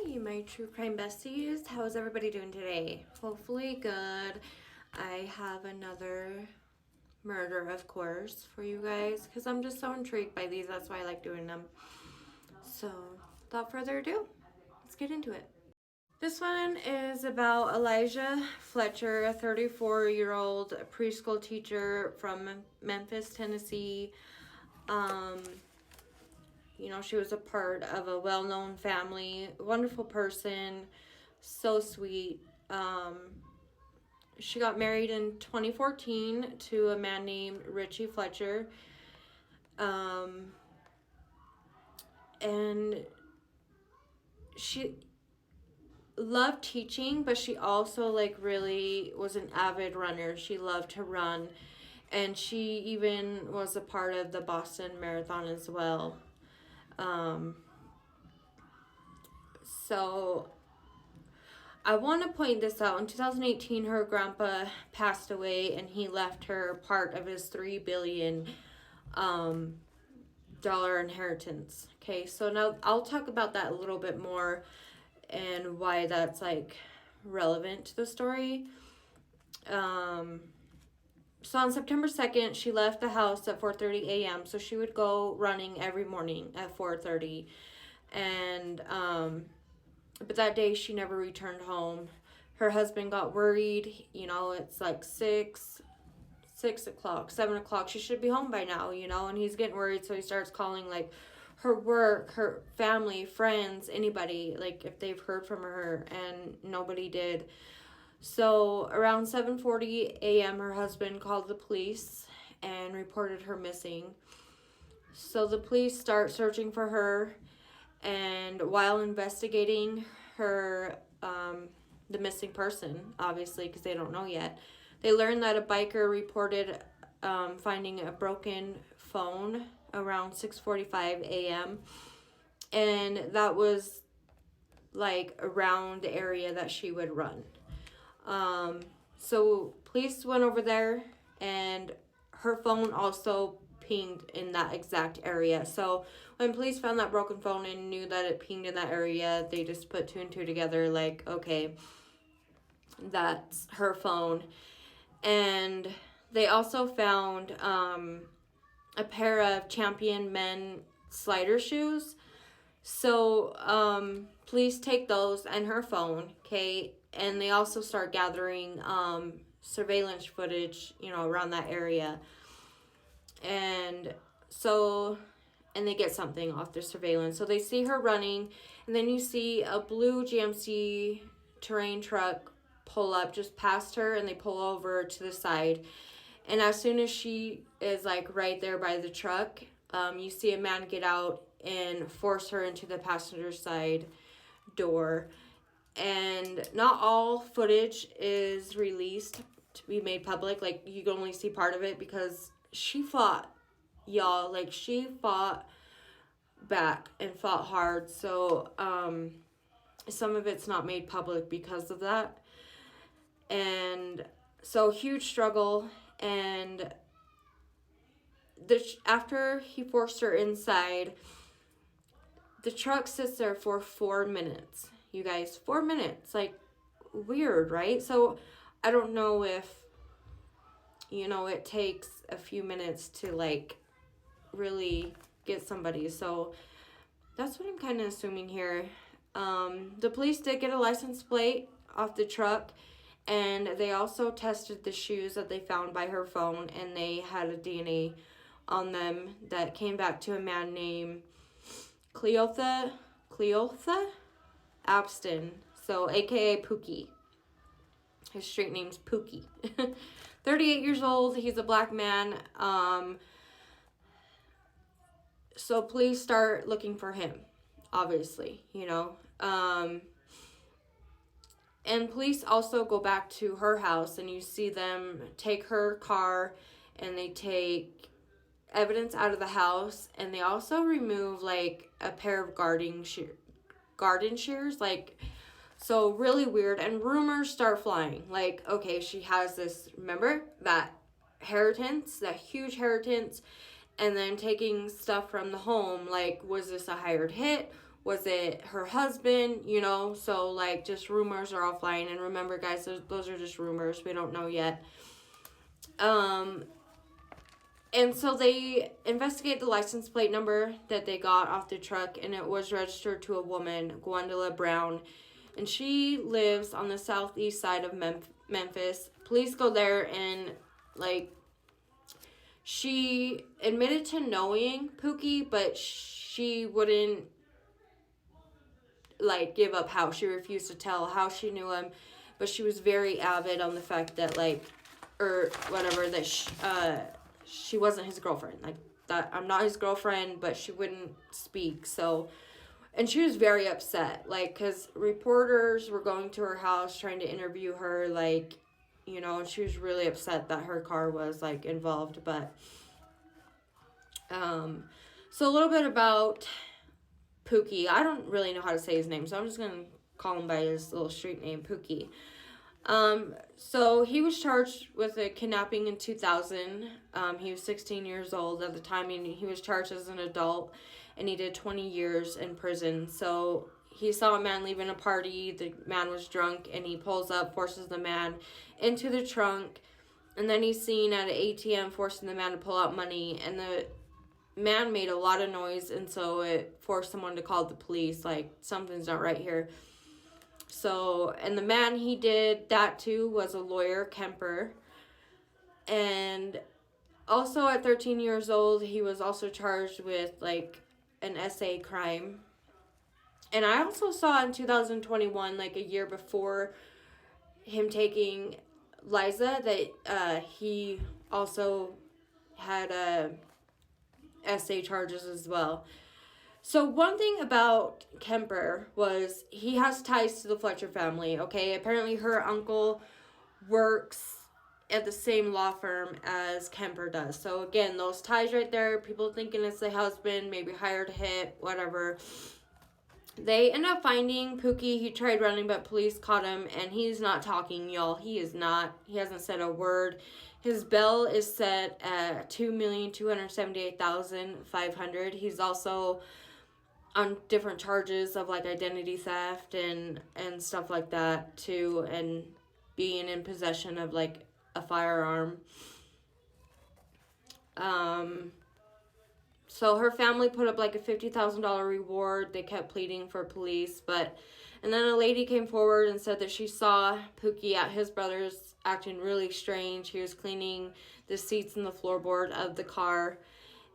Hey, my true crime besties. How's everybody doing today? Hopefully good. I have another murder, of course, for you guys because I'm just so intrigued by these. That's why I like doing them. So, without further ado, let's get into it. This one is about Liza Fletcher, a 34-year-old preschool teacher from Memphis, Tennessee. She was a part of a well-known family, wonderful person, so sweet. She got married in 2014 to a man named Richie Fletcher. And she loved teaching, but she also really was an avid runner. She loved to run, and she even was a part of the Boston Marathon as well. So I want to point this out. In 2018, her grandpa passed away, and he left her part of his $3 billion dollar inheritance. Okay, so now I'll talk about that a little bit more and why that's relevant to the story. So on September 2nd, she left the house at 4:30 a.m. So she would go running every morning at 4:30, and but that day she never returned home. Her husband got worried. It's like 6 o'clock, 7 o'clock. She should be home by now, and he's getting worried. So he starts calling her work, her family, friends, anybody, if they've heard from her, and nobody did. So around 7:40 a.m., her husband called the police and reported her missing. So the police start searching for her, and while investigating her, the missing person, obviously, because they don't know yet, they learned that a biker reported finding a broken phone around 6:45 a.m. And that was around the area that she would run. So police went over there, and her phone also pinged in that exact area. So when police found that broken phone and knew that it pinged in that area, they just put two and two together, okay, that's her phone. And they also found a pair of Champion men slider shoes. So police take those and her phone, okay, and they also start gathering surveillance footage, around that area. And they get something off their surveillance. So they see her running, and then you see a blue GMC terrain truck pull up just past her, and they pull over to the side. And as soon as she is right there by the truck, you see a man get out and force her into the passenger side door. And not all footage is released to be made public. You can only see part of it because she fought, y'all. She fought back and fought hard. So some of it's not made public because of that. And so huge struggle. And after he forced her inside, the truck sits there for 4 minutes. You guys, 4 minutes. Weird, right? So I don't know if, it takes a few minutes to really get somebody. So that's what I'm kind of assuming here. The police did get a license plate off the truck, and they also tested the shoes that they found by her phone, and they had a DNA on them that came back to a man named Cleotha Abston, so aka Pooky. His street name's Pooky. 38 years old. He's a black man. So police start looking for him, obviously, and police also go back to her house, and you see them take her car, and they take evidence out of the house, and they also remove a pair of garden shears, so really weird. And rumors start flying, okay, she has this, remember that inheritance, that huge inheritance, and then taking stuff from the home, was this a hired hit? Was it her husband? You know, so like just rumors are all flying. And remember, guys, those are just rumors. We don't know yet. And so they investigate the license plate number that they got off the truck, and it was registered to a woman, Gwendolyn Brown, and she lives on the southeast side of Memphis. Police go there, and like, she admitted to knowing Pooky, but she wouldn't like give up how she refused to tell how she knew him, but she was very avid on the fact that like, or whatever, that she wasn't his girlfriend. Like, that I'm not his girlfriend, but she wouldn't speak. So, and she was very upset, like, because reporters were going to her house trying to interview her, like, you know, and she was really upset that her car was, like, involved. But, so a little bit about Pooky. I don't really know how to say his name, so I'm just going to call him by his little street name, Pooky. So he was charged with a kidnapping in 2000. He was 16 years old at the time, and he was charged as an adult, and he did 20 years in prison. So he saw a man leaving a party. The man was drunk, and he pulls up, forces the man into the trunk, and then he's seen at an ATM forcing the man to pull out money, and the man made a lot of noise, and so it forced someone to call the police, like, something's not right here. So, and the man he did that to was a lawyer, Kemper. And also at 13 years old, he was also charged with, like, an SA crime. And I also saw in 2021, like a year before him taking Liza, that he also had SA charges as well. So one thing about Kemper was he has ties to the Fletcher family, okay? Apparently her uncle works at the same law firm as Kemper does. So again, those ties right there, people thinking it's the husband, maybe hired a hit, whatever. They end up finding Pooky. He tried running, but police caught him, and he's not talking, y'all. He hasn't said a word. His bail is set at $2,278,500. He's also on different charges of like identity theft and stuff like that too, and being in possession of like a firearm. So her family put up like a $50,000 reward. They kept pleading for police, and then a lady came forward and said that she saw Pooky at his brother's acting really strange. He was cleaning the seats and the floorboard of the car,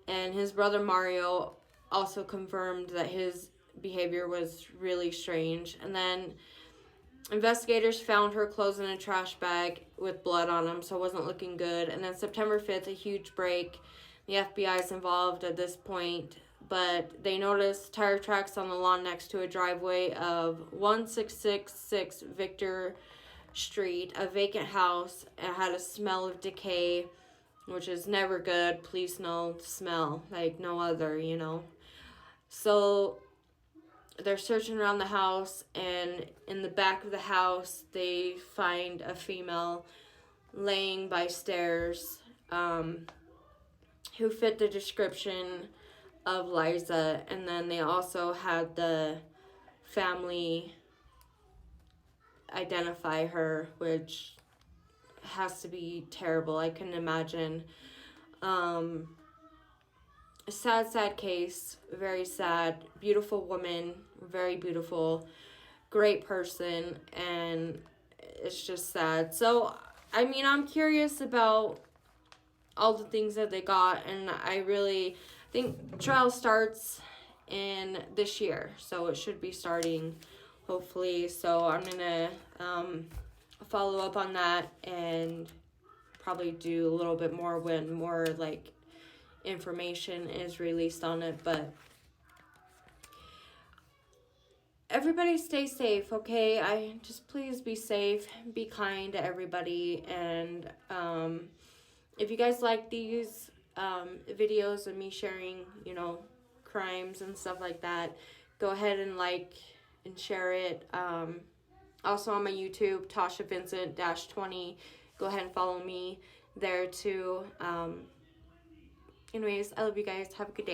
and his brother Mario also confirmed that his behavior was really strange. And then investigators found her clothes in a trash bag with blood on them, so it wasn't looking good. And then September 5th, a huge break. The FBI is involved at this point, but they noticed tire tracks on the lawn next to a driveway of 1666 Victor Street, a vacant house. It had a smell of decay, which is never good. Police know smell like no other, you know. So they're searching around the house, and in the back of the house, they find a female laying by stairs who fit the description of Liza. And then they also had the family identify her, which has to be terrible. I couldn't imagine. A sad case, very sad. Beautiful woman, very beautiful, great person, and it's just sad. So, I mean, I'm curious about all the things that they got, and I really think trial starts in this year, so it should be starting hopefully. So I'm gonna follow up on that and probably do a little bit more when more like information is released on it. But everybody stay safe, okay? I just please be safe, be kind to everybody, and if you guys like these videos of me sharing, you know, crimes and stuff like that, go ahead and like and share it. Also on my YouTube, Tasha Vincent -20. Go ahead and follow me there too. Anyways, I love you guys. Have a good day.